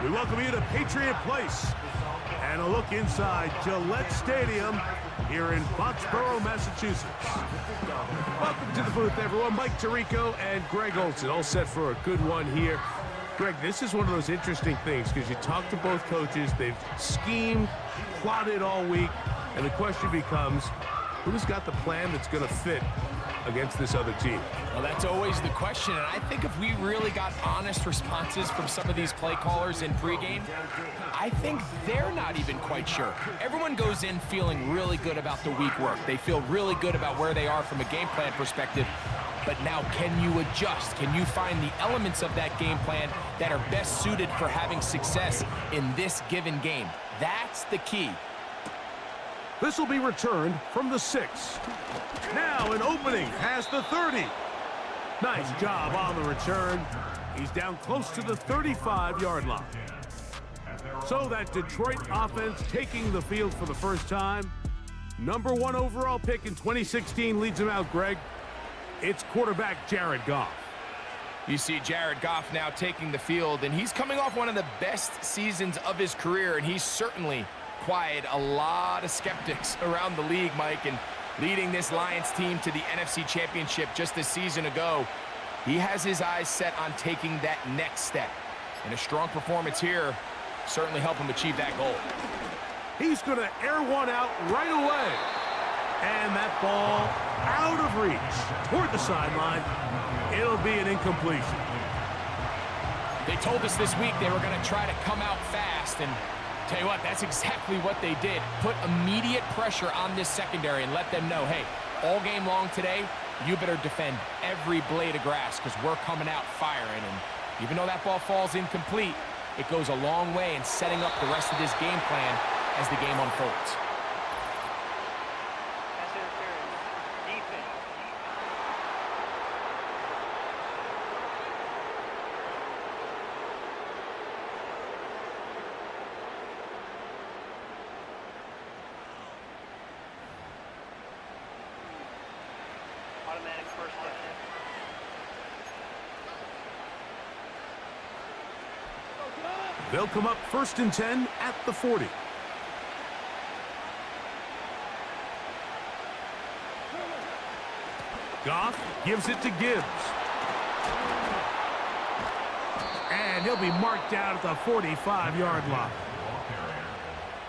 We welcome you to Patriot Place and a look inside Gillette Stadium here in Foxborough, Massachusetts. Welcome to the booth, everyone. Mike Tirico and Greg Olson, all set for a good one here. Greg, this is one of those interesting things because you talk to both coaches. They've schemed, plotted all week, and the question becomes, who's got the plan that's going to fit against this other team? Well, that's always the question, and I think if we really got honest responses from some of these play callers in pregame, I think they're not even quite sure. Everyone goes in feeling really good about the week work. They feel really good about where they are from a game plan perspective. But now, can you adjust? Can you find the elements of that game plan that are best suited for having success in this given game? That's the key. This will be returned from the 6. Now an opening past the 30. Nice job on the return. He's down close to the 35-yard line. So that Detroit offense taking the field for the first time. Number 1 overall pick in 2016 leads him out, Greg. It's quarterback Jared Goff. You see Jared Goff now taking the field, and he's coming off one of the best seasons of his career, and he's certainly quieted a lot of skeptics around the league, Mike, and leading this Lions team to the NFC Championship just a season ago. He has his eyes set on taking that next step, and a strong performance here certainly help him achieve that goal. He's going to air one out right away. And that ball out of reach toward the sideline. It'll be an incompletion. They told us this week they were going to try to come out fast, and tell you what, that's exactly what they did. Put immediate pressure on this secondary and let them know, hey, all game long today, you better defend every blade of grass because we're coming out firing. And even though that ball falls incomplete, it goes a long way in setting up the rest of this game plan as the game unfolds. Automatic first down. They'll come up 1st and 10 at the 40. Goff gives it to Gibbs. And he'll be marked down at the 45-yard line.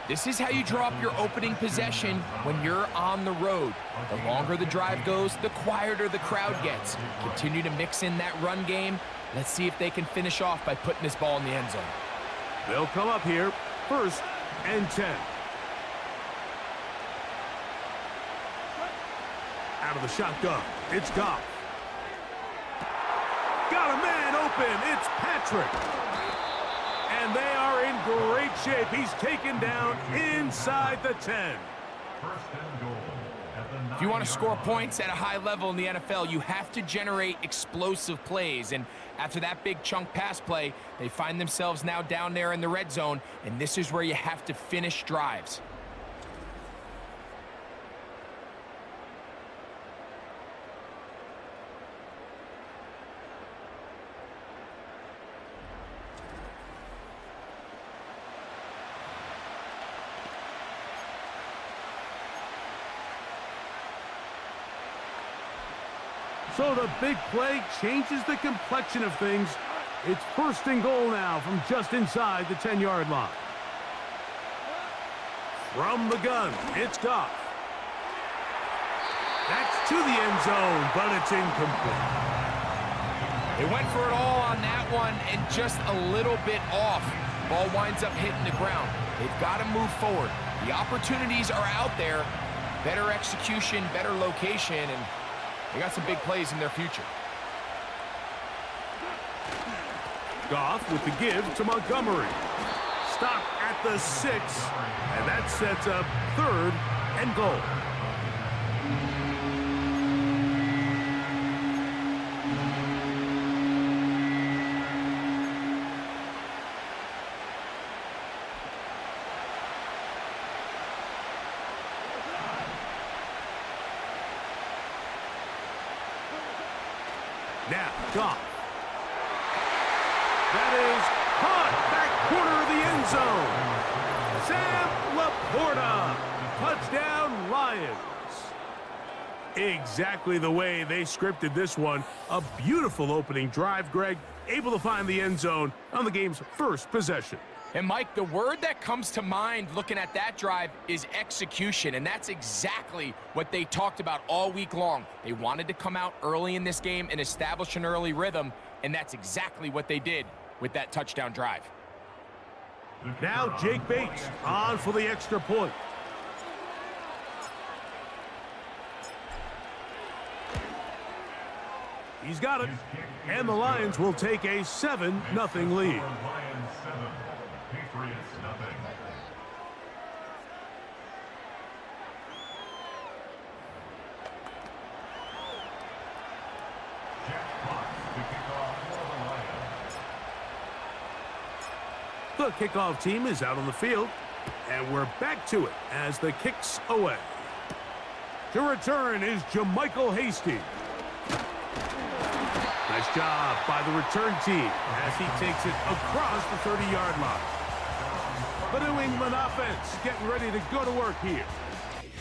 This is how you draw up your opening possession when you're on the road. The longer the drive goes, the quieter the crowd gets. Continue to mix in that run game. Let's see if they can finish off by putting this ball in the end zone. They'll come up here 1st and 10. Out of the shotgun, it's Goff. Got a man open, it's Patrick. And they are in great shape. He's taken down inside the 10. If you want to score points at a high level in the NFL, you have to generate explosive plays. And after that big chunk pass play, they find themselves now down there in the red zone, and this is where you have to finish drives. So the big play changes the complexion of things. It's 1st and goal now from just inside the 10-yard line. From the gun, it's Goff. That's to the end zone, but it's incomplete. They went for it all on that one and just a little bit off. Ball winds up hitting the ground. They've got to move forward. The opportunities are out there. Better execution, better location, and they got some big plays in their future. Goff with the give to Montgomery. Stop at the 6, and that sets up 3rd and goal. Now, Goff. That is caught. Back zone. Sam Laporta. Touchdown, Lions. Exactly the way they scripted this one. A beautiful opening drive, Greg. Able to find the end zone on the game's first possession. And Mike, the word that comes to mind looking at that drive is execution, and that's exactly what they talked about all week long. They wanted to come out early in this game and establish an early rhythm, and that's exactly what they did with that touchdown drive. Now Jake Bates on for the extra point. He's got it, and the Lions will take a 7-0 lead. The kickoff team is out on the field, and we're back to it as the kick's away. To return is Jermichael Hasty. Nice job by the return team as he takes it across the 30-yard line. The New England offense getting ready to go to work here.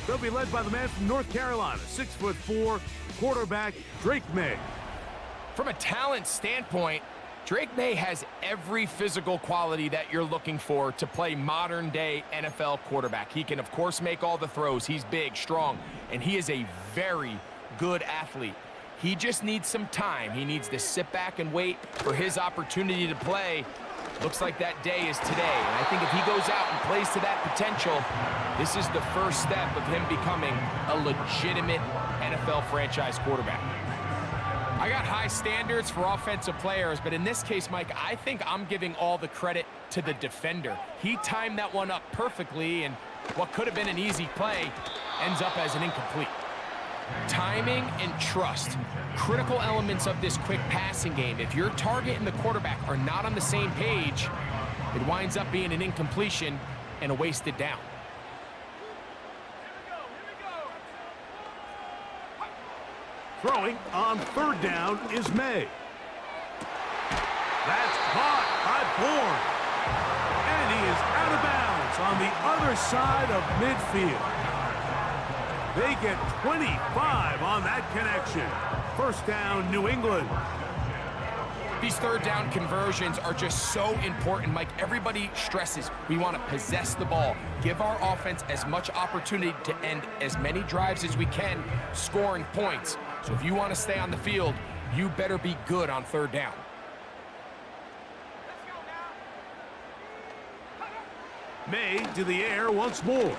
They'll be led by the man from North Carolina, 6'4", quarterback Drake May. From a talent standpoint, Drake May has every physical quality that you're looking for to play modern-day NFL quarterback. He can, of course, make all the throws. He's big, strong, and he is a very good athlete. He just needs some time. He needs to sit back and wait for his opportunity to play. Looks like that day is today. And I think if he goes out and plays to that potential, this is the first step of him becoming a legitimate NFL franchise quarterback. I got high standards for offensive players, but in this case, Mike, I think I'm giving all the credit to the defender. He timed that one up perfectly, and what could have been an easy play ends up as an incomplete. Timing and trust, critical elements of this quick passing game. If your target and the quarterback are not on the same page, it winds up being an incompletion and a wasted down. Throwing on third down is May. That's caught by Bourne. And he is out of bounds on the other side of midfield. They get 25 on that connection. First down, New England. These third down conversions are just so important, Mike. Everybody stresses we want to possess the ball, give our offense as much opportunity to end as many drives as we can, scoring points. So if you want to stay on the field, you better be good on third down. May to the air once more.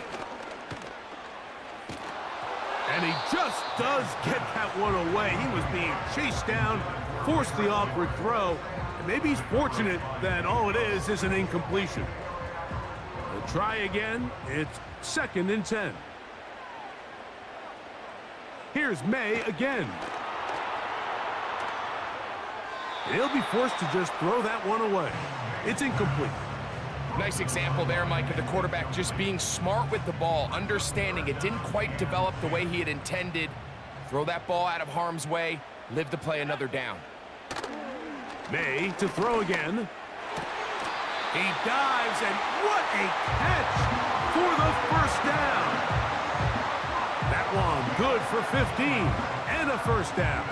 And he just does get that one away. He was being chased down, forced the awkward throw. And maybe he's fortunate that all it is an incompletion. They'll try again. It's 2nd and 10. Here's May again. He'll be forced to just throw that one away. It's incomplete. Nice example there, Mike, of the quarterback just being smart with the ball, understanding it didn't quite develop the way he had intended. Throw that ball out of harm's way, live to play another down. May to throw again. He dives, and what a catch for the first down. That one good for 15 and a first down.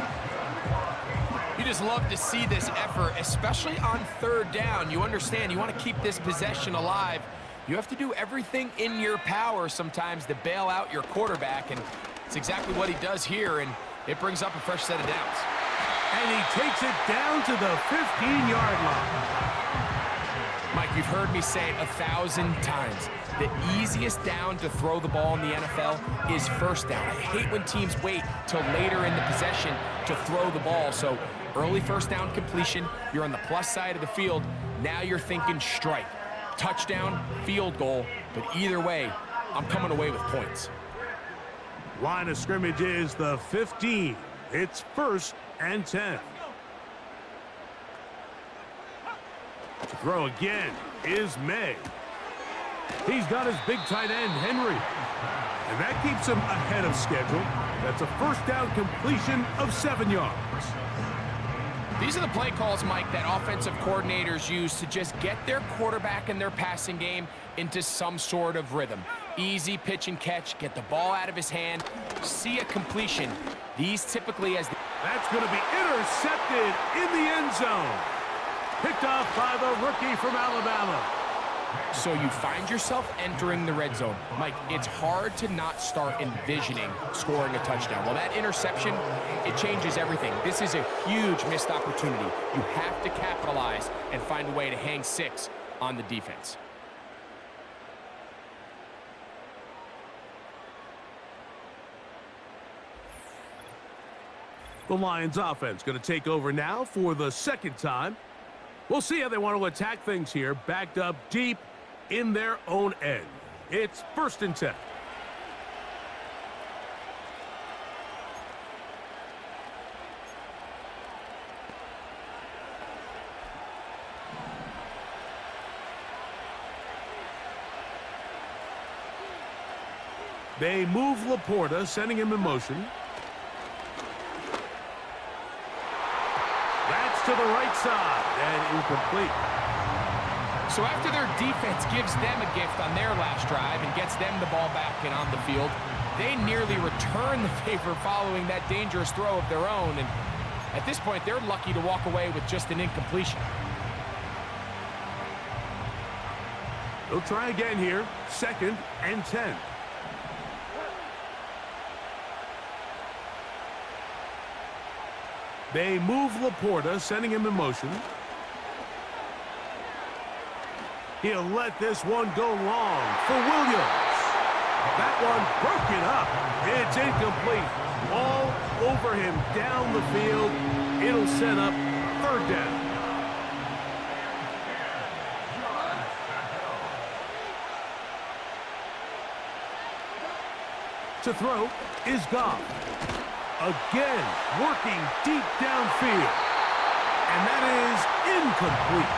You just love to see this effort, especially on third down. You understand, you want to keep this possession alive. You have to do everything in your power sometimes to bail out your quarterback, and it's exactly what he does here, and it brings up a fresh set of downs. And he takes it down to the 15-yard line. Mike, you've heard me say it 1,000 times. The easiest down to throw the ball in the NFL is first down. I hate when teams wait till later in the possession to throw the ball. So early first down completion, you're on the plus side of the field. Now you're thinking strike, touchdown, field goal. But either way, I'm coming away with points. Line of scrimmage is the 15. It's 1st and 10. To throw again is May. He's got his big tight end, Henry. And that keeps him ahead of schedule. That's a first down completion of 7 yards. These are the play calls, Mike, that offensive coordinators use to just get their quarterback and their passing game into some sort of rhythm. Easy pitch and catch, get the ball out of his hand, see a completion. These typically as... That's going to be intercepted in the end zone. Picked off by the rookie from Alabama. So you find yourself entering the red zone. Mike, it's hard to not start envisioning scoring a touchdown. Well, that interception, it changes everything. This is a huge missed opportunity. You have to capitalize and find a way to hang 6 on the defense. The Lions offense going to take over now for the second time. We'll see how they want to attack things here, backed up deep in their own end. It's 1st and 10. They move Laporta, sending him in motion. To the right side, and incomplete. So after their defense gives them a gift on their last drive and gets them the ball back and on the field, they nearly return the favor following that dangerous throw of their own. And at this point, they're lucky to walk away with just an incompletion. They'll try again here, 2nd and 10. They move Laporta, sending him in motion. He'll let this one go long for Williams. That one broken up. It's incomplete. All over him down the field. It'll set up 3rd down. To throw is Goff. Again, working deep downfield. And that is incomplete.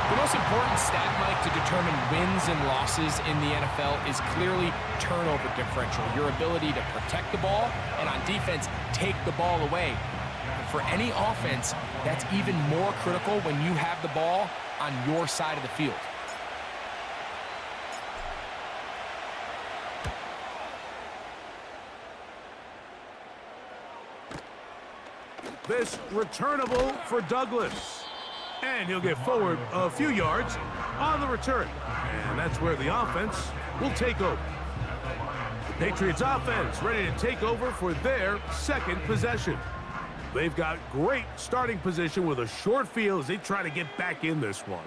The most important stat, Mike, to determine wins and losses in the NFL is clearly turnover differential. Your ability to protect the ball and on defense, take the ball away. For any offense, that's even more critical when you have the ball on your side of the field. This returnable for Douglas. And he'll get forward a few yards on the return. And that's where the offense will take over. The Patriots offense ready to take over for their 2nd possession. They've got great starting position with a short field as they try to get back in this one.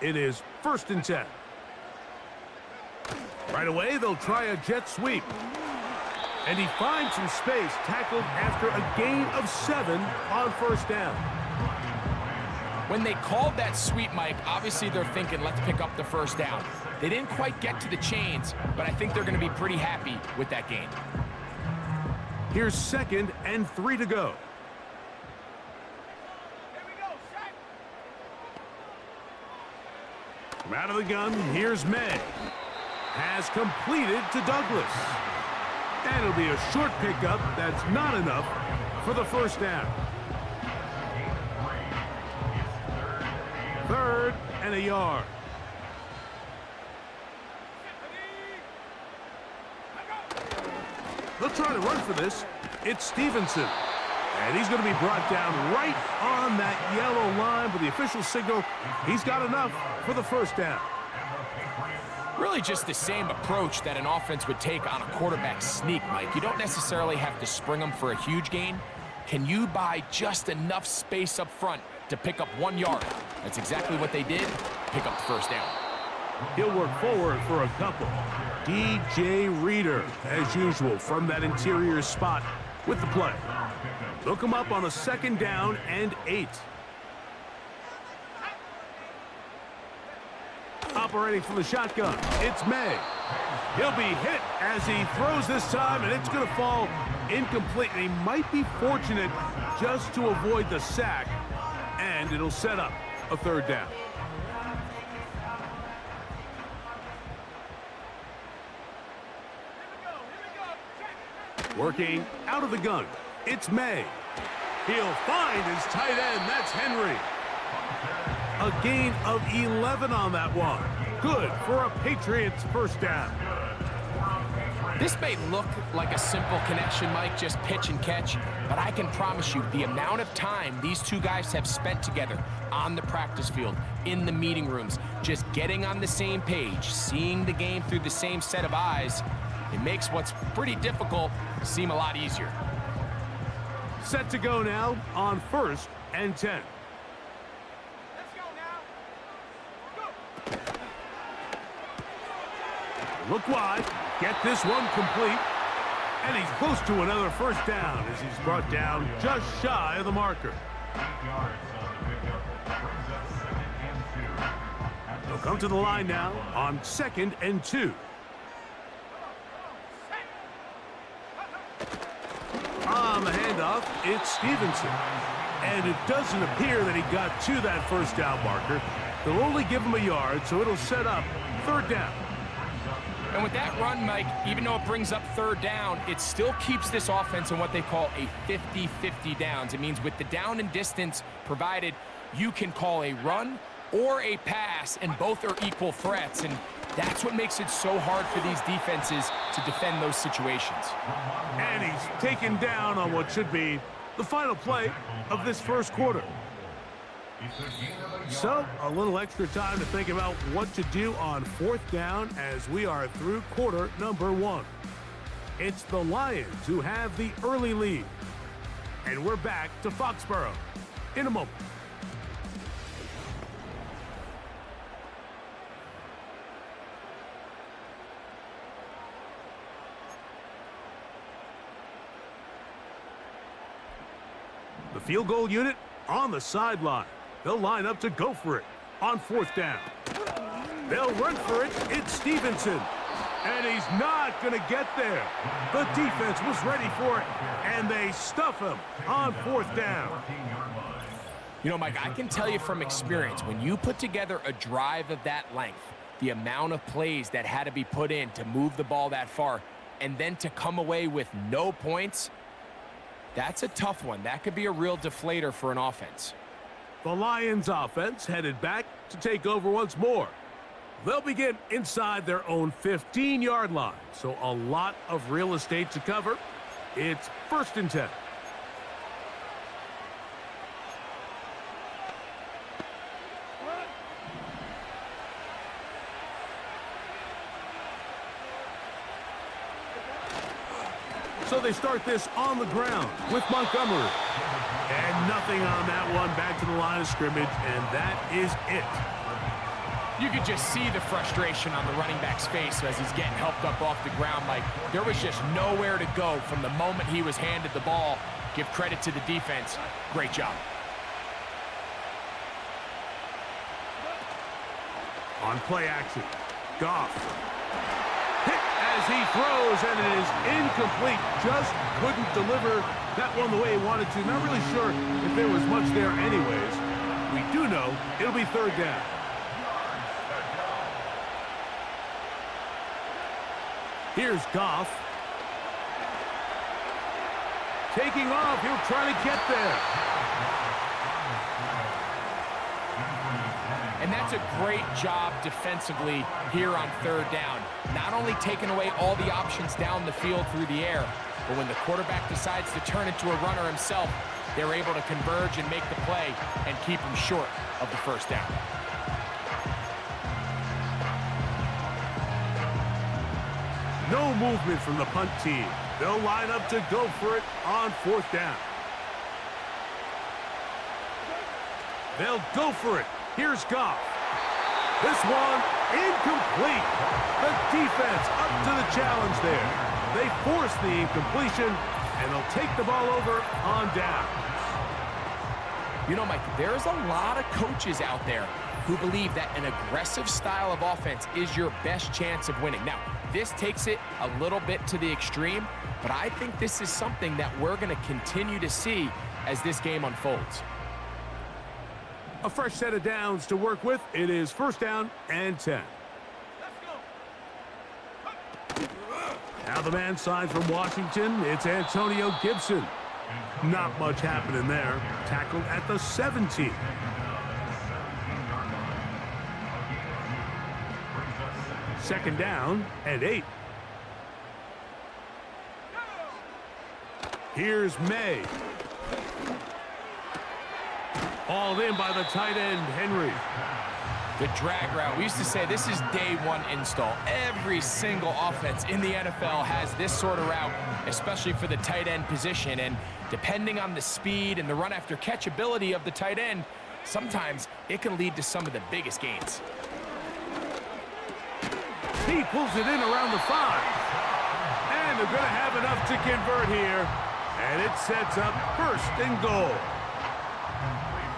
It is 1st and 10. Right away, they'll try a jet sweep. And he finds some space, tackled after a gain of 7 on 1st down. When they called that sweep, Mike, obviously they're thinking, let's pick up the 1st down. They didn't quite get to the chains, but I think they're going to be pretty happy with that gain. Here's 2nd and 3 to go. From out of the gun, here's May. Has completed to Douglas. And it'll be a short pickup that's not enough for the 1st down. 3rd and a yard. They'll try to run for this. It's Stevenson. And he's going to be brought down right on that yellow line, but the official signal, he's got enough for the 1st down. Really just the same approach that an offense would take on a quarterback sneak, Mike. You don't necessarily have to spring them for a huge gain. Can you buy just enough space up front to pick up 1 yard? That's exactly what they did. Pick up the 1st down. He'll work forward for a couple. DJ Reader, as usual, from that interior spot with the play. They'll come up on a 2nd down and 8. Operating from the shotgun, it's May. He'll be hit as he throws this time, and it's going to fall incomplete. And he might be fortunate just to avoid the sack, and it'll set up a 3rd down. Working out of the gun, it's May. He'll find his tight end. That's Henry. A gain of 11 on that one. Good for a Patriots first down. This may look like a simple connection, Mike, just pitch and catch, but I can promise you the amount of time these two guys have spent together on the practice field, in the meeting rooms, just getting on the same page, seeing the game through the same set of eyes, it makes what's pretty difficult seem a lot easier. Set to go now on 1st and 10. Let's go now. Go. Look wide. Get this one complete. And he's close to another first down as he's brought down just shy of the marker. They'll come to the line now on 2nd and 2. On the handoff, it's Stevenson. And it doesn't appear that he got to that first down marker. They'll only give him a yard, so it'll set up 3rd down. And with that run, Mike, even though it brings up 3rd down, it still keeps this offense in what they call a 50-50 downs. It means with the down and distance provided, you can call a run or a pass, and both are equal threats. And that's what makes it so hard for these defenses to defend those situations. And he's taken down on what should be the final play of this first quarter. So, a little extra time to think about what to do on 4th down as we are through quarter number 1. It's the Lions who have the early lead. And we're back to Foxborough in a moment. The field goal unit on the sideline. They'll line up to go for it on 4th down. They'll run for it. It's Stevenson. And he's not going to get there. The defense was ready for it, and they stuff him on 4th down. You know, Mike, I can tell you from experience, when you put together a drive of that length, the amount of plays that had to be put in to move the ball that far, and then to come away with no points, that's a tough one. That could be a real deflator for an offense. The Lions offense headed back to take over once more. They'll begin inside their own 15-yard line, so a lot of real estate to cover. It's 1st and 10. So they start this on the ground with Montgomery. And nothing on that one, back to the line of scrimmage, and that is it. You could just see the frustration on the running back's face as he's getting helped up off the ground. Like, there was just nowhere to go from the moment he was handed the ball. Give credit to the defense. Great job. On play action, Goff. Hit as he throws, and it is incomplete. Just couldn't deliver that one the way he wanted to. Not really sure if there was much there anyways. We do know it'll be 3rd down. Here's Goff. Taking off, he'll try to get there. And that's a great job defensively here on 3rd down. Not only taking away all the options down the field through the air, but when the quarterback decides to turn into a runner himself, they're able to converge and make the play and keep him short of the first down. No movement from the punt team. They'll line up to go for it on 4th down. They'll go for it. Here's Goff. This one incomplete. The defense up to the challenge there. They force the incompletion, and they'll take the ball over on down. You know, Mike, there's a lot of coaches out there who believe that an aggressive style of offense is your best chance of winning. Now, this takes it a little bit to the extreme, but I think this is something that we're going to continue to see as this game unfolds. A fresh set of downs to work with. It is 1st down and 10. Now the man signs from Washington. It's Antonio Gibson. Not much happening there. Tackled at the 17. Second down and 8. Here's May. Hauled in by the tight end, Henry. The drag route. We used to say this is day one install. Every single offense in the NFL has this sort of route, especially for the tight end position. And depending on the speed and the run after catch ability of the tight end, sometimes it can lead to some of the biggest gains. He pulls it in around the 5. And they're going to have enough to convert here. And it sets up 1st and goal.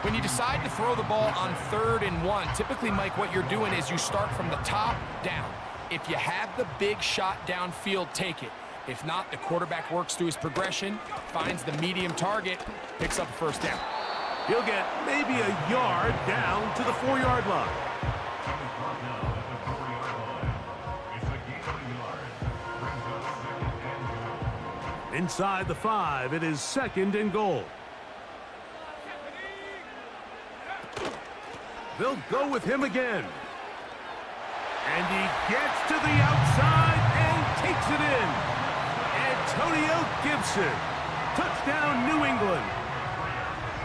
When you decide to throw the ball on 3rd and 1, typically, Mike, what you're doing is you start from the top down. If you have the big shot downfield, take it. If not, the quarterback works through his progression, finds the medium target, picks up a 1st down. He'll get maybe a yard down to the 4-yard line. Inside the 5, it is 2nd and goal. They'll go with him again. And he gets to the outside and takes it in. Antonio Gibson. Touchdown, New England.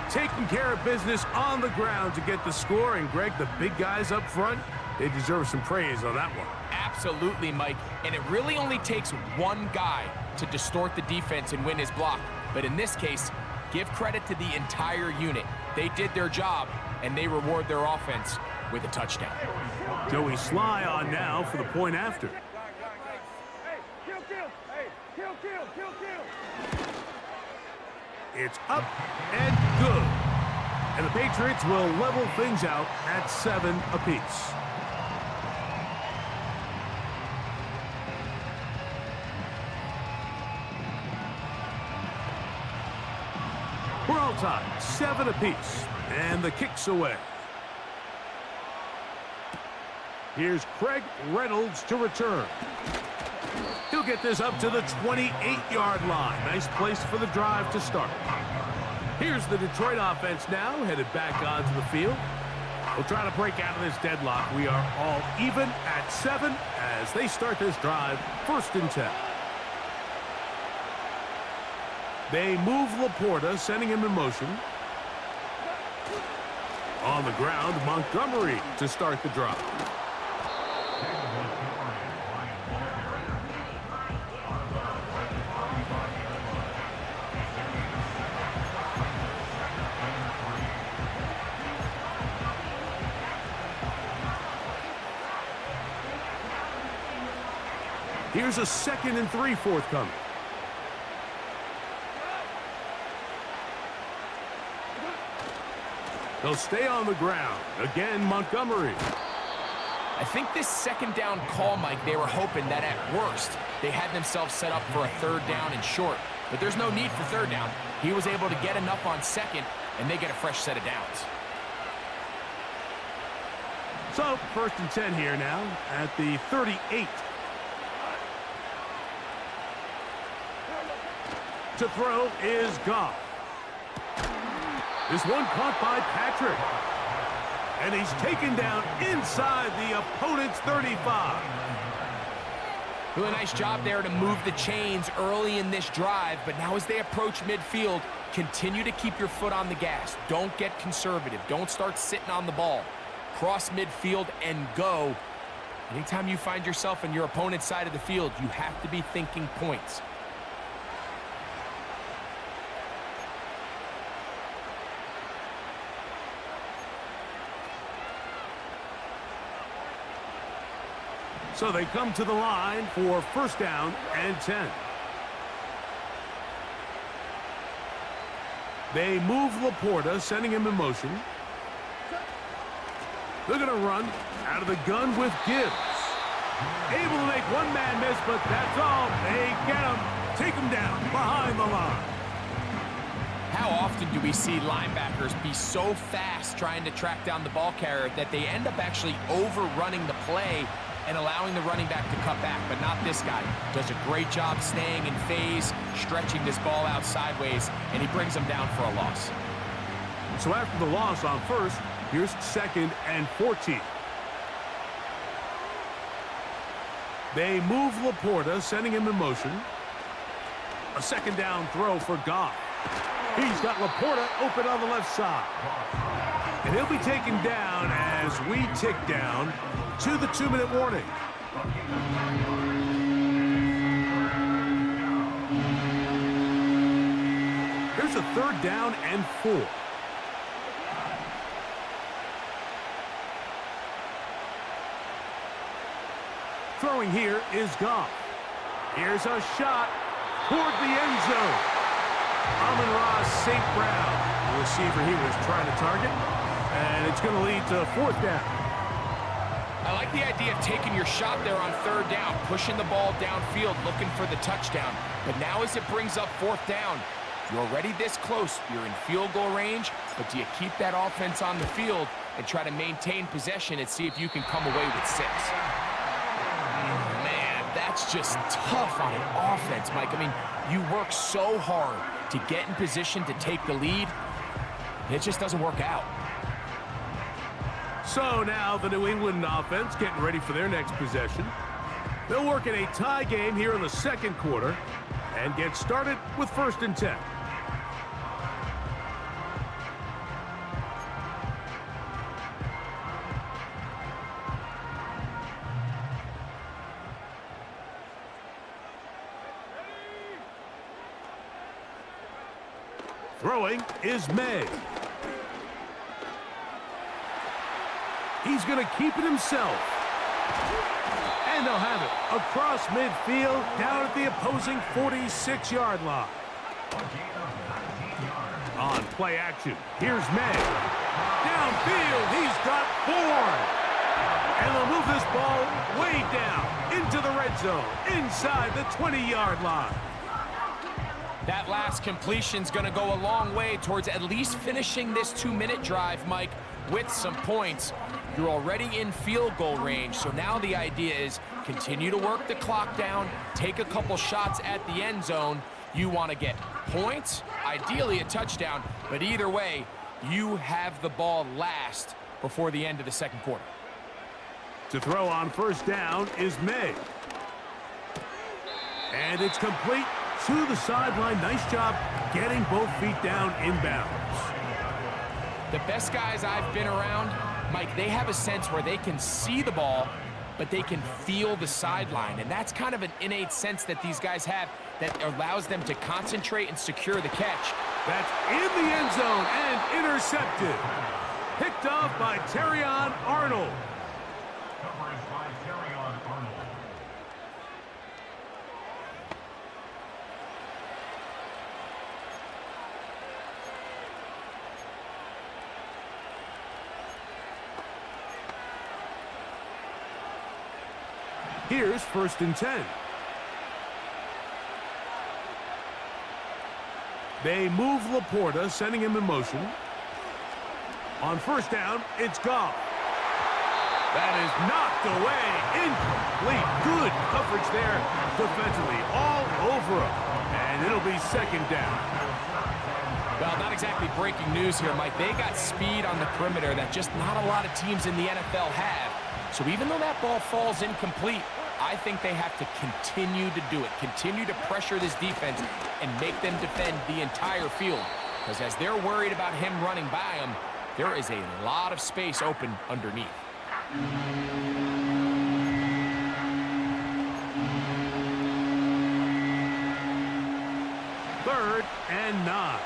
Taking care of business on the ground to get the score. And, Greg, the big guys up front, they deserve some praise on that one. Absolutely, Mike. And it really only takes one guy to distort the defense and win his block. But in this case, give credit to the entire unit. They did their job, and they reward their offense with a touchdown. Joey Sly on now for the point after. It's up and good. And the Patriots will level things out at 7 apiece. We're all tied, 7 apiece. And the kick's away. Here's Craig Reynolds to return. He'll get this up to the 28-yard line. Nice place for the drive to start. Here's the Detroit offense now, headed back onto the field. We'll try to break out of this deadlock. We are all even at 7 as they start this drive, 1st and 10. They move Laporta, sending him in motion. On the ground, Montgomery to start the drive. Here's a 2nd and 3 forthcoming. They'll stay on the ground. Again, Montgomery. I think this 2nd down call, Mike, they were hoping that at worst they had themselves set up for a 3rd down and short. But there's no need for 3rd down. He was able to get enough on 2nd, and they get a fresh set of downs. So, 1st and 10 here now at the 38. To throw is Goff. This one caught by Patrick. And he's taken down inside the opponent's 35. Really nice job there to move the chains early in this drive, but now as they approach midfield, continue to keep your foot on the gas. Don't get conservative. Don't start sitting on the ball. Cross midfield and go. Anytime you find yourself on your opponent's side of the field, you have to be thinking points. So they come to the line for 1st down and 10. They move Laporta, sending him in motion. They're going to run out of the gun with Gibbs. Able to make one man miss, but that's all. They get him, take him down behind the line. How often do we see linebackers be so fast trying to track down the ball carrier that they end up actually overrunning the play and allowing the running back to cut back, but not this guy. Does a great job staying in phase, stretching this ball out sideways, and he brings him down for a loss. So after the loss on first, here's 2nd and 14. They move Laporta, sending him in motion. A 2nd down throw for Goff. He's got Laporta open on the left side. And he'll be taken down as we tick down to the 2-minute warning. Here's a 3rd down and 4. Throwing here is Goff. Here's a shot toward the end zone. Amon-Ra St. Brown, the receiver he was trying to target, and it's going to lead to 4th down. I like the idea of taking your shot there on 3rd down, pushing the ball downfield, looking for the touchdown. But now as it brings up 4th down, you're already this close. You're in field goal range, but do you keep that offense on the field and try to maintain possession and see if you can come away with 6? Man, that's just tough on an offense, Mike. I mean, you work so hard to get in position to take the lead. It just doesn't work out. So now the New England offense getting ready for their next possession. They'll work in a tie game here in the 2nd quarter and get started with 1st and 10. Throwing is May. He's going to keep it himself. And they'll have it across midfield down at the opposing 46-yard line. On play action, here's May. Downfield, he's got Bourne. And they'll move this ball way down into the red zone, inside the 20-yard line. That last completion's going to go a long way towards at least finishing this 2-minute drive, Mike, with some points. You're already in field goal range, so now the idea is continue to work the clock down, take a couple shots at the end zone. You want to get points, ideally a touchdown, but either way, you have the ball last before the end of the 2nd quarter. To throw on 1st down is May. And it's complete to the sideline. Nice job getting both feet down inbounds. The best guys I've been around, Mike, they have a sense where they can see the ball, but they can feel the sideline. And that's kind of an innate sense that these guys have that allows them to concentrate and secure the catch. That's in the end zone and intercepted. Picked off by Terrion Arnold. Here's 1st and 10. They move Laporta, sending him in motion. On 1st down, it's Goff. That is knocked away. Incomplete. Good coverage there defensively. All over him. And it'll be 2nd down. Well, not exactly breaking news here, Mike. They got speed on the perimeter that just not a lot of teams in the NFL have. So even though that ball falls incomplete, I think they have to continue to do it, continue to pressure this defense and make them defend the entire field. Because as they're worried about him running by them, there is a lot of space open underneath. 3rd and 9.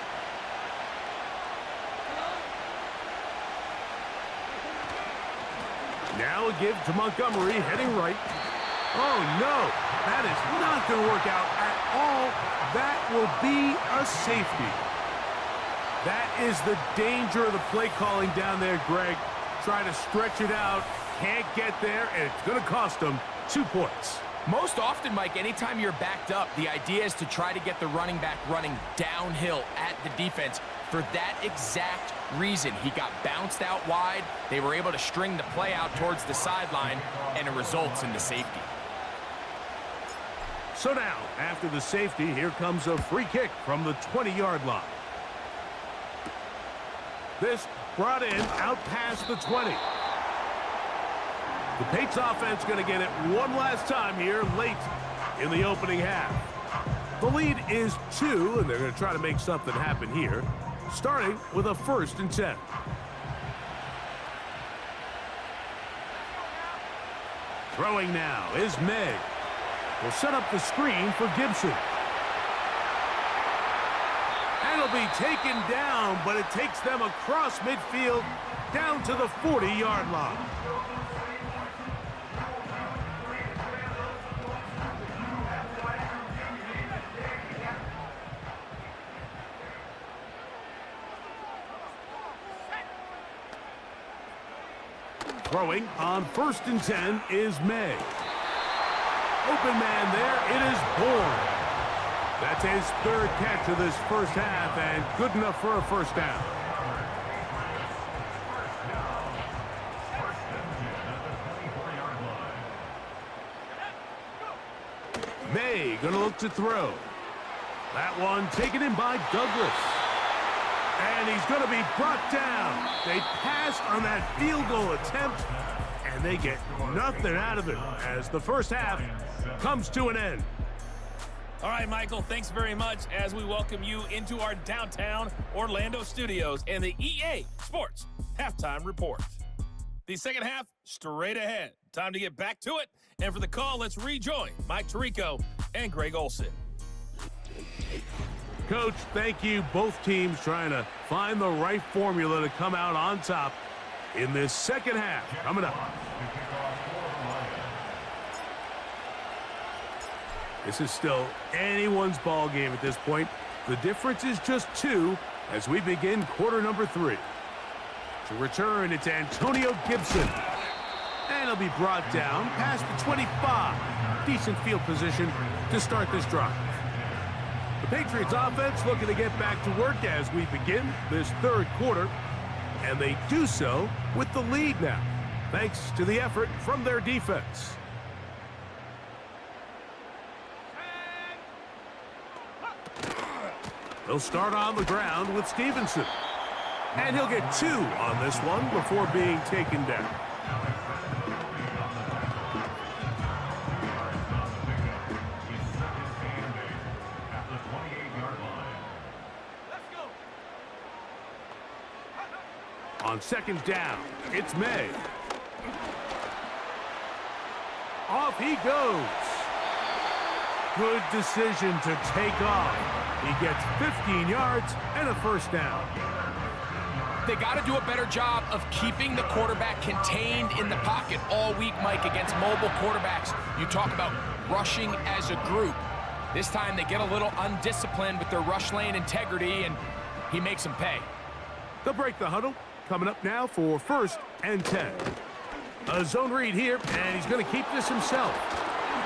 Now a give to Montgomery, heading right. Oh, no. That is not going to work out at all. That will be a safety. That is the danger of the play calling down there, Greg. Trying to stretch it out, can't get there, and it's going to cost them 2 points. Most often, Mike, anytime you're backed up, the idea is to try to get the running back running downhill at the defense for that exact reason. He got bounced out wide. They were able to string the play out towards the sideline, and it results in the safety. So now, after the safety, here comes a free kick from the 20-yard line. This brought in out past the 20. The Patriots offense going to get it one last time here late in the opening half. The lead is 2, and they're going to try to make something happen here, starting with a 1st and 10. Throwing now is May. Will set up the screen for Gibson. And it'll be taken down, but it takes them across midfield down to the 40-yard line. Throwing on 1st and 10 is May. Open man there, it is Bourne. That's his 3rd catch of this first half, and good enough for a 1st down. May gonna look to throw. That one taken in by Douglas. And he's gonna be brought down. They passed on that field goal attempt, and they get nothing out of it as the first half comes to an end. All right, Michael, thanks very much as we welcome you into our downtown Orlando studios and the EA Sports Halftime Report. The second half straight ahead. Time to get back to it. And for the call, let's rejoin Mike Tirico and Greg Olson. Coach, thank you. Both teams trying to find the right formula to come out on top in this second half. Coming up. This is still anyone's ball game at this point. The difference is just 2 as we begin quarter number 3. To return, it's Antonio Gibson. And he'll be brought down past the 25. Decent field position to start this drive. The Patriots offense looking to get back to work as we begin this 3rd quarter. And they do so with the lead now, thanks to the effort from their defense. They'll start on the ground with Stevenson. And he'll get 2 on this one before being taken down. On 2nd down, it's May. Off he goes. Good decision to take off. He gets 15 yards and a 1st down. They got to do a better job of keeping the quarterback contained in the pocket all week, Mike, against mobile quarterbacks. You talk about rushing as a group. This time they get a little undisciplined with their rush lane integrity, and he makes them pay. They'll break the huddle. Coming up now for 1st and 10. A zone read here, and he's going to keep this himself.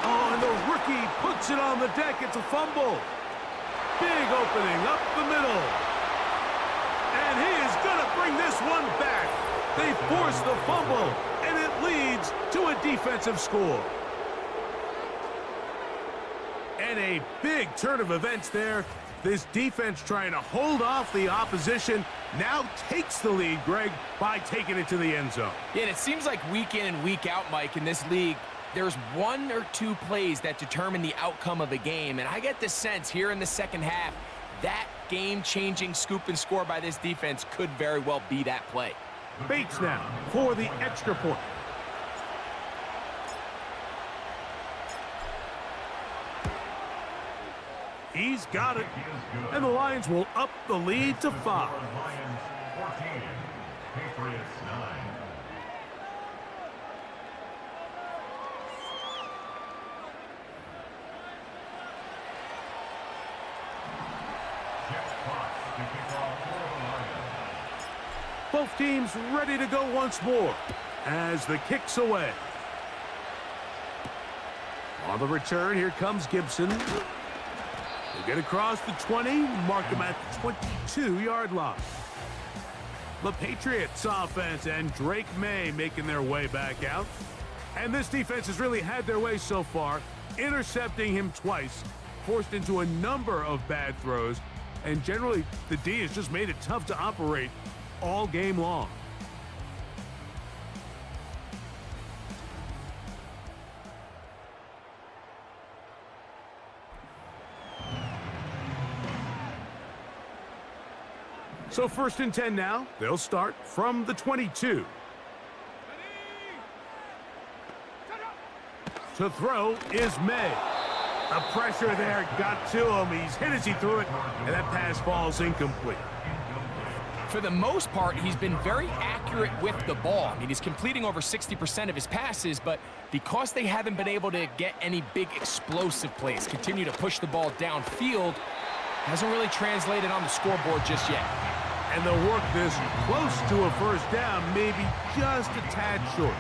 Oh, and the rookie puts it on the deck. It's a fumble. Big opening up the middle. And he is going to bring this one back. They force the fumble, and it leads to a defensive score. And a big turn of events there. This defense trying to hold off the opposition now takes the lead, Greg, by taking it to the end zone. Yeah, and it seems like week in and week out, Mike, in this league, there's 1 or 2 plays that determine the outcome of a game. And I get the sense here in the second half, that game-changing scoop and score by this defense could very well be that play. Bates now for the extra point. He's got it. And the Lions will up the lead to 5. Lions 14, Patriots 9. Both teams ready to go once more as the kick's away. On the return, here comes Gibson. They get across the 20, mark him at the 22-yard line. The Patriots offense and Drake May making their way back out. And this defense has really had their way so far, intercepting him twice, forced into a number of bad throws, and generally the D has just made it tough to operate all game long. So 1st and 10 now. They'll start from the 22. To throw is May. The pressure there got to him. He's hit as he threw it, and that pass falls incomplete. For the most part, he's been very accurate with the ball. I mean, he's completing over 60% of his passes, but because they haven't been able to get any big explosive plays, continue to push the ball downfield, hasn't really translated on the scoreboard just yet. And they'll work this close to a first down, maybe just a tad short.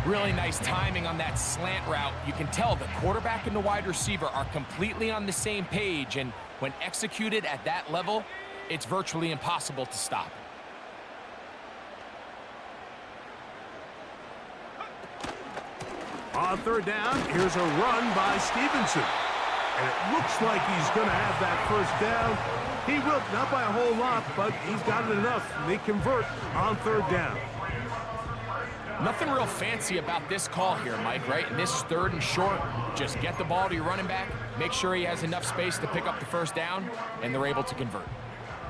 Really nice timing on that slant route. You can tell the quarterback and the wide receiver are completely on the same page, and when executed at that level, it's virtually impossible to stop. On 3rd down, here's a run by Stevenson. And it looks like he's going to have that first down. He will, not by a whole lot, but he's got it enough. They convert on 3rd down. Nothing real fancy about this call here, Mike, right? In this 3rd and short, just get the ball to your running back, make sure he has enough space to pick up the first down, and they're able to convert.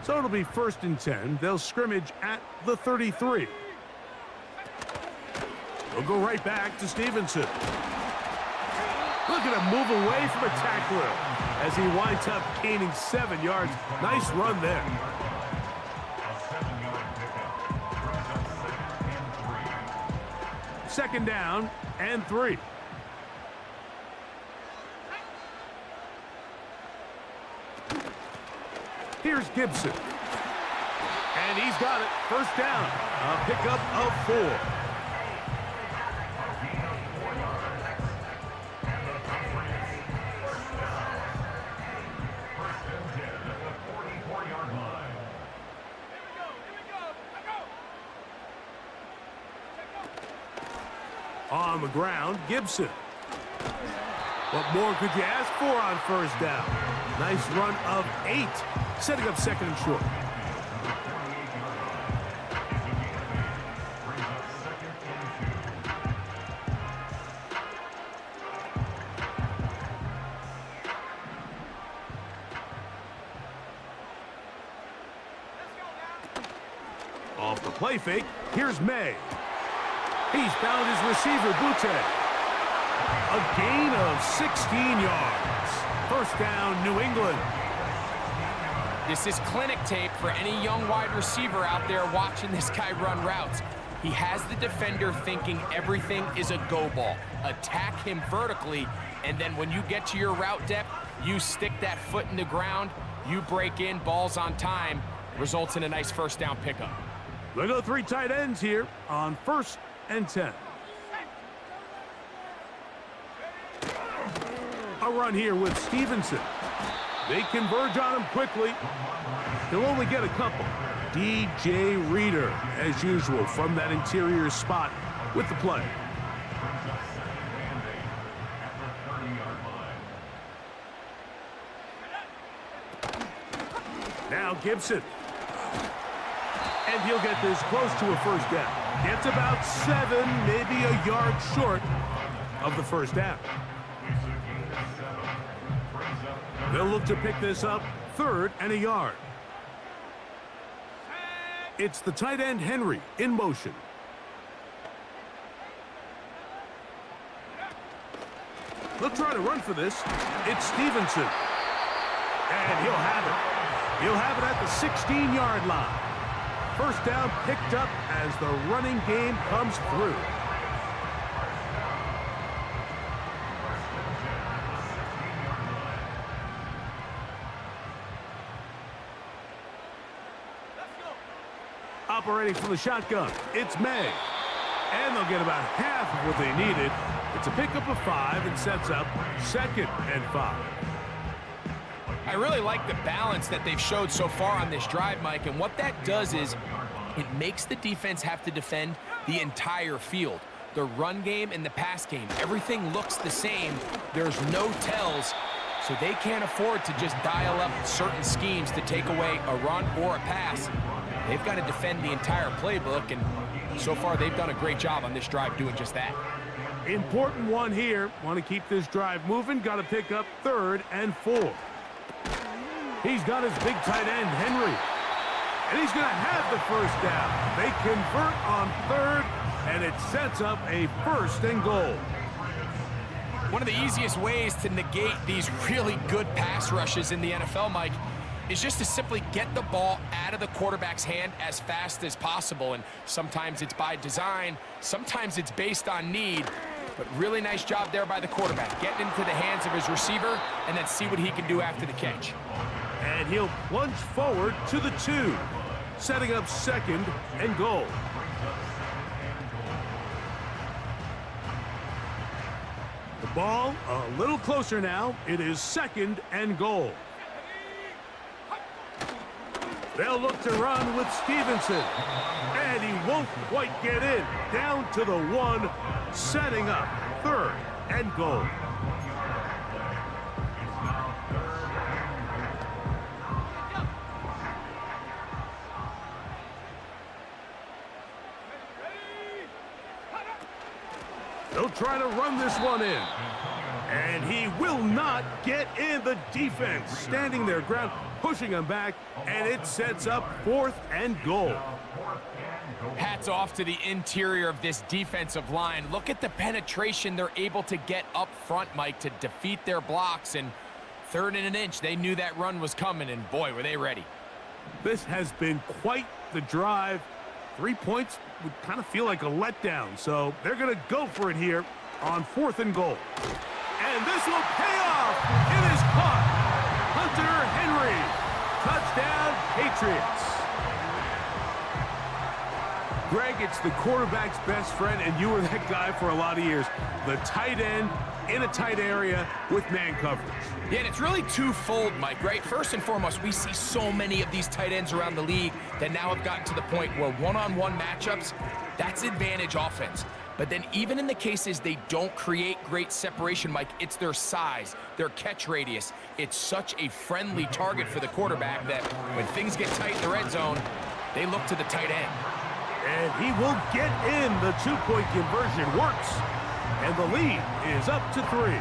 So it'll be 1st and 10. They'll scrimmage at the 33. We'll go right back to Stevenson. Look at him move away from a tackler as he winds up gaining 7 yards. Nice run there. Second down and 3. Here's Gibson. And he's got it. First down. A pickup of 4. On the ground, Gibson. What more could you ask for on first down? Nice run of 8, setting up 2nd and short. Off the play fake, here's May. He's found his receiver, Butte. A gain of 16 yards. First down, New England. This is clinic tape for any young wide receiver out there watching this guy run routes. He has the defender thinking everything is a go ball. Attack him vertically, and then when you get to your route depth, you stick that foot in the ground, you break in, balls on time, results in a nice first down pickup. We'll go 3 tight ends here on 1st and 10. A run here with Stevenson. They converge on him quickly. He'll only get a couple. DJ Reader, as usual, from that interior spot with the play. Now Gibson. And he'll get this close to a first down. Gets about 7, maybe a yard short of the first down. They'll look to pick this up 3rd and a yard. It's the tight end Henry in motion. They'll try to run for this. It's Stevenson. And he'll have it. He'll have it at the 16-yard line. First down picked up as the running game comes through. Operating from the shotgun, it's May. And they'll get about half of what they needed. It's a pickup of 5 and sets up 2nd and 5. I really like the balance that they've showed so far on this drive, Mike, and what that does is it makes the defense have to defend the entire field. The run game and the pass game, everything looks the same. There's no tells, so they can't afford to just dial up certain schemes to take away a run or a pass. They've got to defend the entire playbook, and so far they've done a great job on this drive doing just that. Important one here. Want to keep this drive moving. Got to pick up 3rd and 4. He's got his big tight end, Henry. And he's going to have the first down. They convert on 3rd, and it sets up a 1st and goal. One of the easiest ways to negate these really good pass rushes in the NFL, Mike, is just to simply get the ball out of the quarterback's hand as fast as possible. And sometimes it's by design, sometimes it's based on need. But really nice job there by the quarterback, getting into the hands of his receiver and then see what he can do after the catch. And he'll plunge forward to the 2, setting up 2nd and goal. The ball a little closer now. It is 2nd and goal. They'll look to run with Stevenson. And he won't quite get in. Down to the 1, setting up 3rd and goal. They'll try to run this one in. And he will not get in. The defense standing their ground, pushing him back, and it sets up 4th and goal. Hats off to the interior of this defensive line. Look at the penetration they're able to get up front, Mike, to defeat their blocks. And 3rd and an inch, they knew that run was coming, and boy, were they ready. This has been quite the drive. 3 points would kind of feel like a letdown, so they're going to go for it here on 4th and goal. And this will pay off. It is caught. Hunter Henry. Touchdown, Patriots. Greg, it's the quarterback's best friend, and you were that guy for a lot of years. The tight end in a tight area with man coverage. Yeah, and it's really twofold, Mike, right? First and foremost, we see so many of these tight ends around the league that now have gotten to the point where one-on-one matchups, that's advantage offense. But then even in the cases they don't create great separation, Mike, it's their size, their catch radius. It's such a friendly target for the quarterback that when things get tight in the red zone, they look to the tight end. And he will get in. The 2-point conversion works. And the lead is up to 3.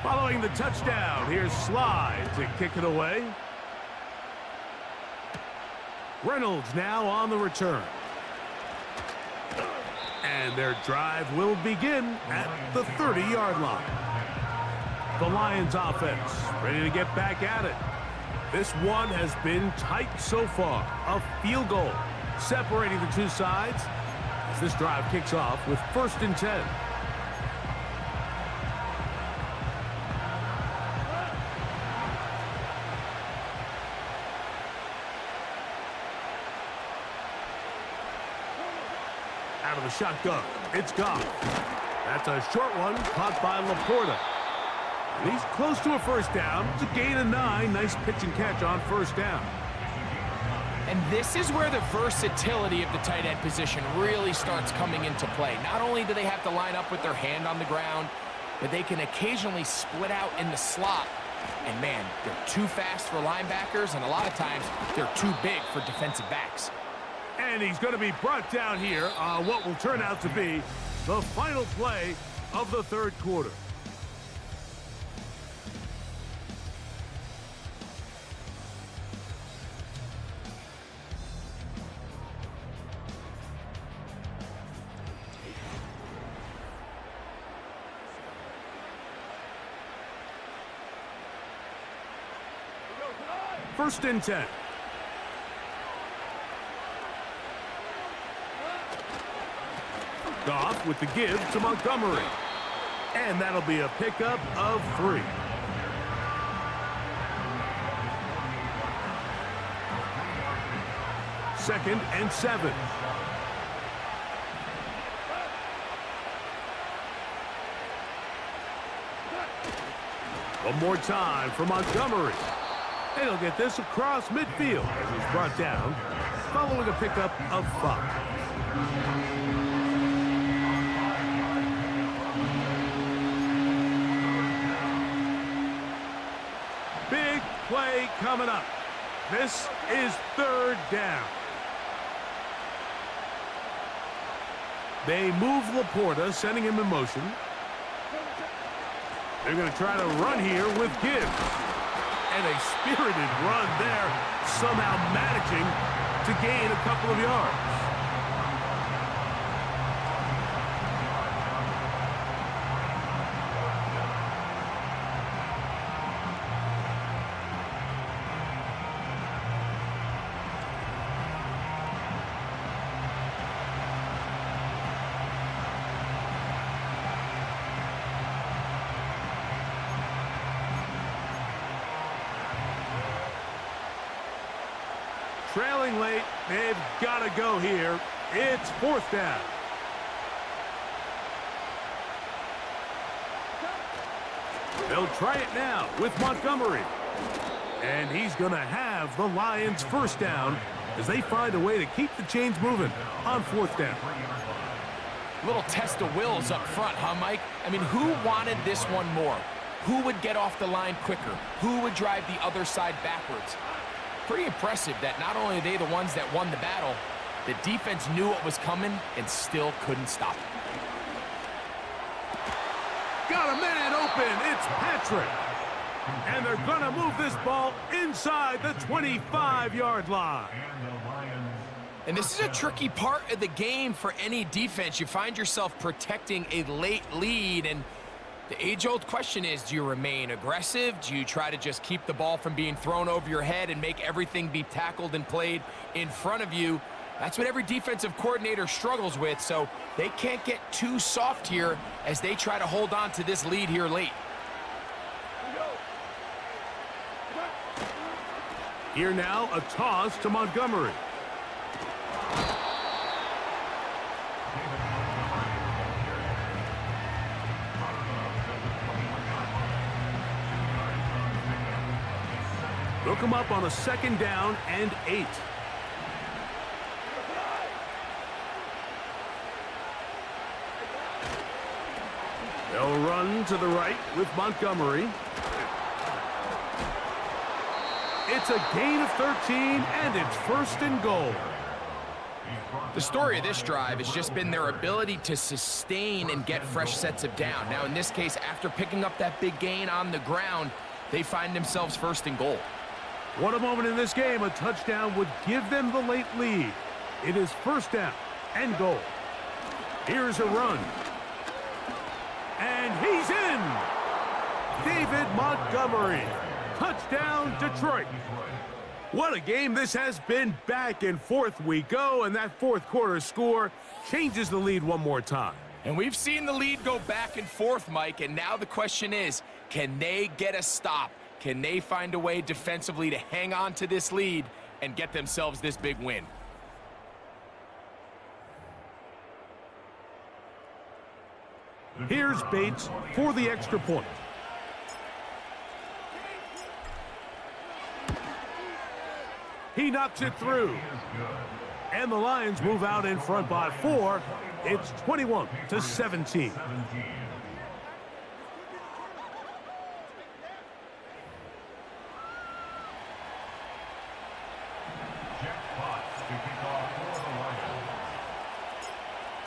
Following the touchdown, here's Slide to kick it away. Reynolds now on the return. And their drive will begin at the 30-yard line. The Lions offense ready to get back at it. This one has been tight so far. A field goal separating the two sides as this drive kicks off with 1st and 10. Out of the shotgun, it's gone. That's a short one caught by Laporta. And he's close to a 1st down. It's a gain of 9. Nice pitch and catch on 1st down. And this is where the versatility of the tight end position really starts coming into play. Not only do they have to line up with their hand on the ground, but they can occasionally split out in the slot. And man, they're too fast for linebackers, and a lot of times they're too big for defensive backs. And he's going to be brought down here on what will turn out to be the final play of the 3rd quarter. First and 10. Goff with the give to Montgomery. And that'll be a pickup of 3. Second and 7. One more time for Montgomery. And he'll get this across midfield as he's brought down, following a pickup of 5. Big play coming up. This is 3rd down. They move Laporta, sending him in motion. They're going to try to run here with Gibbs. And a spirited run there, somehow managing to gain a couple of yards. Trailing late, they've got to go here. It's 4th down. They'll try it now with Montgomery. And he's going to have the Lions' 1st down as they find a way to keep the chains moving on 4th down. Little test of wills up front, huh, Mike? I mean, who wanted this one more? Who would get off the line quicker? Who would drive the other side backwards? Pretty impressive that not only are they the ones that won the battle, the defense knew what was coming and still couldn't stop it. Got a man open. It's Patrick. And they're going to move this ball inside the 25-yard line. And this is a tricky part of the game for any defense. You find yourself protecting a late lead, and the age-old question is, do you remain aggressive? Do you try to just keep the ball from being thrown over your head and make everything be tackled and played in front of you? That's what every defensive coordinator struggles with, so they can't get too soft here as they try to hold on to this lead here late. Here now, a toss to Montgomery. Look him up on a 2nd down and 8. They'll run to the right with Montgomery. It's a gain of 13, and it's 1st and goal. The story of this drive has just been their ability to sustain and get fresh sets of down. Now, in this case, after picking up that big gain on the ground, they find themselves 1st and goal. What a moment in this game. A touchdown would give them the late lead. It is 1st down and goal. Here's a run. And he's in. David Montgomery. Touchdown, Detroit. What a game this has been. Back and forth we go, and that 4th quarter score changes the lead one more time. And we've seen the lead go back and forth, Mike, and now the question is, can they get a stop? Can they find a way defensively to hang on to this lead and get themselves this big win? Here's Bates for the extra point. He knocks it through. And the Lions move out in front by 4. It's 21-17.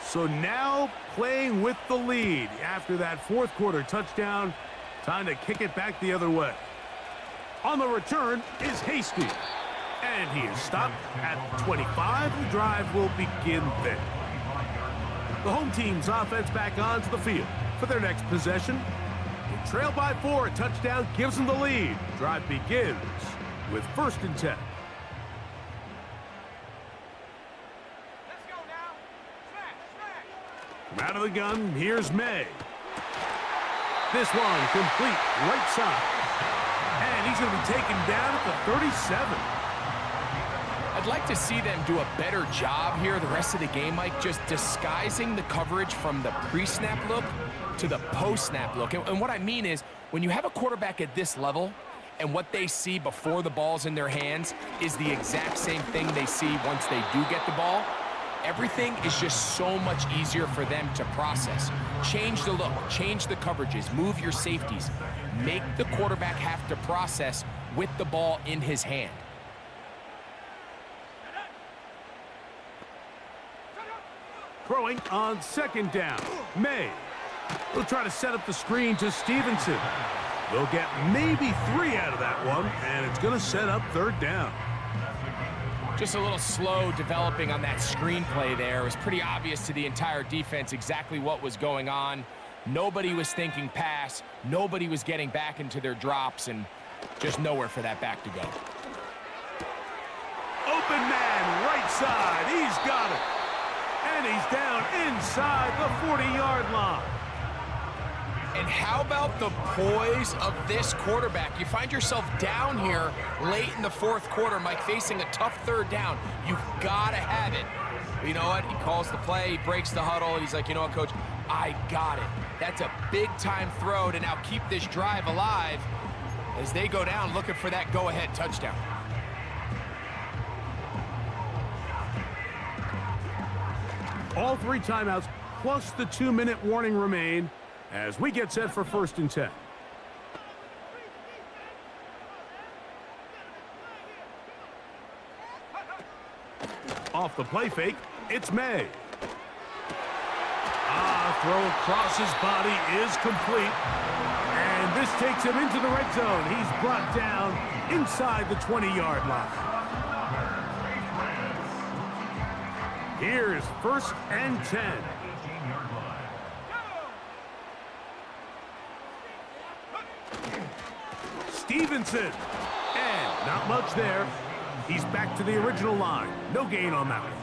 So now playing with the lead after that 4th quarter touchdown. Time to kick it back the other way. On the return is Hasty. And he is stopped at 25. The drive will begin there. The home team's offense back onto the field for their next possession. They trail by 4. A touchdown gives them the lead. Drive begins with 1st and 10. Out of the gun, here's May. This one complete right side. And he's going to be taken down at the 37. I'd like to see them do a better job here the rest of the game, Mike, just disguising the coverage from the pre-snap look to the post-snap look. And what I mean is, when you have a quarterback at this level and what they see before the ball's in their hands is the exact same thing they see once they do get the ball, everything is just so much easier for them to process. Change the look, change the coverages, move your safeties. Make the quarterback have to process with the ball in his hand. Throwing on second down. May will try to set up the screen to Stevenson. They'll get maybe 3 out of that one, and it's going to set up third down. Just a little slow developing on that screenplay there. It was pretty obvious to the entire defense exactly what was going on. Nobody was thinking pass. Nobody was getting back into their drops, and just nowhere for that back to go. Open man, right side. He's got it. And he's down inside the 40-yard line. And how about the poise of this quarterback? You find yourself down here late in the fourth quarter, Mike, facing a tough third down. You've got to have it. But you know what? He calls the play, he breaks the huddle, and he's like, you know what, Coach? I got it. That's a big-time throw to now keep this drive alive as they go down looking for that go-ahead touchdown. All 3 timeouts plus the 2-minute warning remain as we get set for 1st and 10. Off the play fake, it's May. Throw across his body is complete. And this takes him into the red zone. He's brought down inside the 20-yard line. Here's 1st and 10. Stevenson. And not much there. He's back to the original line. No gain on that one.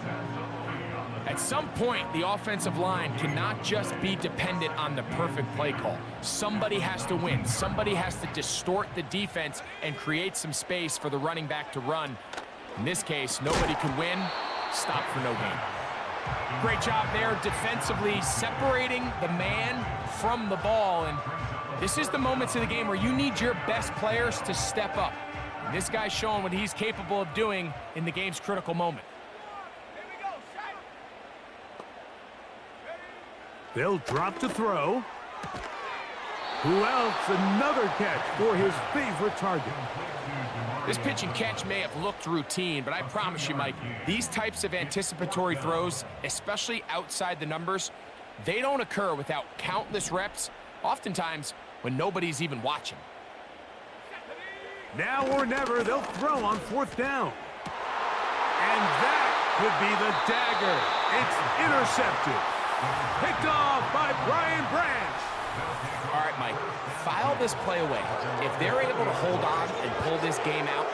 At some point, the offensive line cannot just be dependent on the perfect play call. Somebody has to win. Somebody has to distort the defense and create some space for the running back to run. In this case, nobody could win. Stop for no gain. Great job there defensively, separating the man from the ball. And this is the moments of the game where you need your best players to step up. And this guy's showing what he's capable of doing in the game's critical moment. They'll drop to throw. Who else? Another catch for his favorite target. This pitch and catch may have looked routine, but I promise you, Mike, these types of anticipatory throws, especially outside the numbers, they don't occur without countless reps, oftentimes when nobody's even watching. Now or never, they'll throw on 4th down. And that could be the dagger. It's intercepted. Picked off by Brian Branch. All right, Mike, file this play away. If they're able to hold on and pull this game out,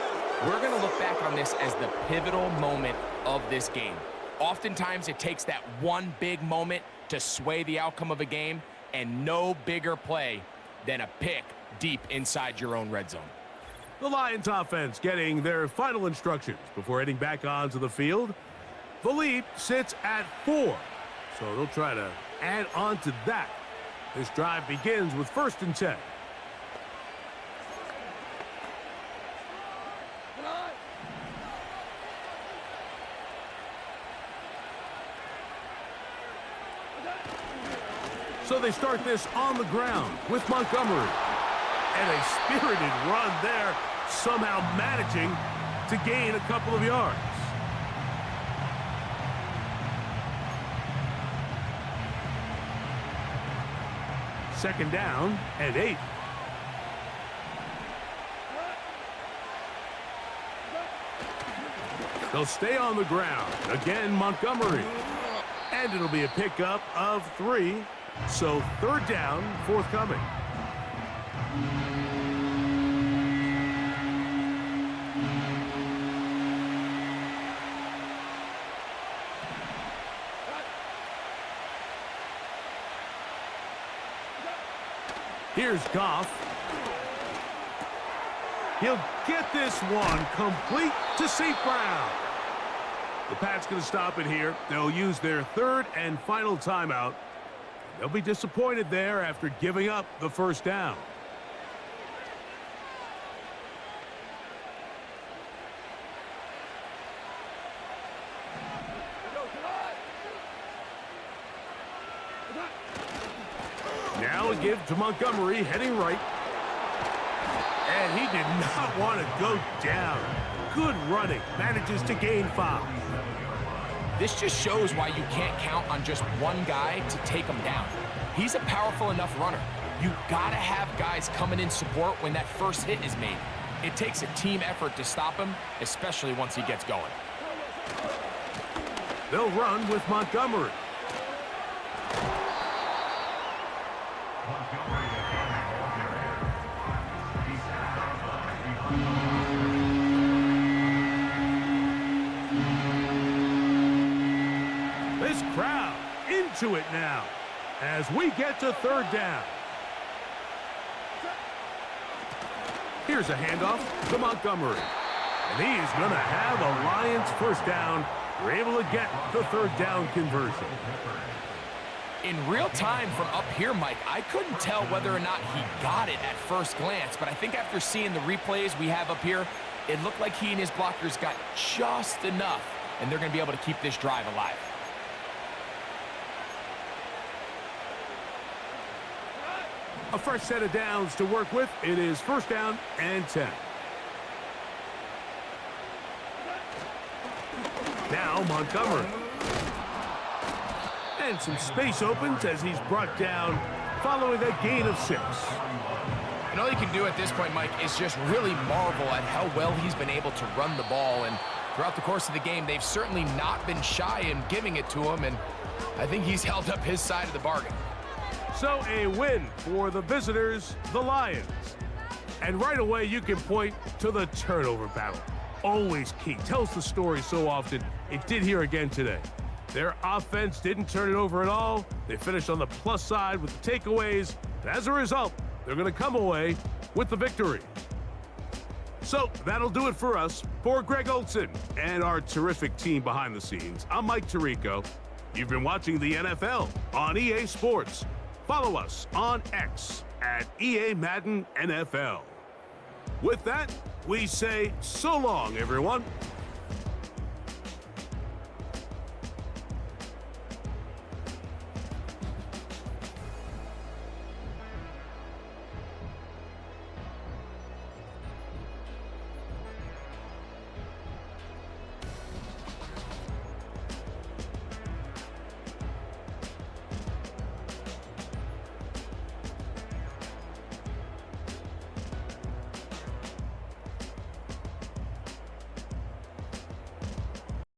we're going to look back on this as the pivotal moment of this game. Oftentimes, it takes that one big moment to sway the outcome of a game, and no bigger play than a pick deep inside your own red zone. The Lions offense getting their final instructions before heading back onto the field. The lead sits at 4. So they'll try to add on to that. This drive begins with 1st and 10. So they start this on the ground with Montgomery. And a spirited run there, somehow managing to gain a couple of yards. Second down and 8. They'll stay on the ground. Again, Montgomery. And it'll be a pickup of 3. So 3rd down, forthcoming. Here's Goff. He'll get this one complete to St. Brown. The Pats going to stop it here. They'll use their third and final timeout. They'll be disappointed there after giving up the first down. Now a give to Montgomery, heading right. And he did not want to go down. Good running. Manages to gain 5. This just shows why you can't count on just one guy to take him down. He's a powerful enough runner. You gotta have guys coming in support when that first hit is made. It takes a team effort to stop him, especially once he gets going. They'll run with Montgomery. This crowd into it now as we get to third down. Here's a handoff to Montgomery. And he is going to have a Lions first down. We're able to get the third down conversion. In real time from up here, Mike, I couldn't tell whether or not he got it at first glance, but I think after seeing the replays we have up here, it looked like he and his blockers got just enough, and they're going to be able to keep this drive alive. A fresh set of downs to work with. It is first down and 10. Now Montgomery. And some space opens as he's brought down following a gain of 6. And all you can do at this point, Mike, is just really marvel at how well he's been able to run the ball. And throughout the course of the game, they've certainly not been shy in giving it to him. And I think he's held up his side of the bargain. So a win for the visitors, the Lions. And right away, you can point to the turnover battle. Always key. Tells the story so often. It did here again today. Their offense didn't turn it over at all. They finished on the plus side with the takeaways. And as a result, they're going to come away with the victory. So that'll do it for us. For Greg Olson and our terrific team behind the scenes, I'm Mike Tirico. You've been watching the NFL on EA Sports. Follow us on X at EA Madden NFL. With that, we say so long, everyone.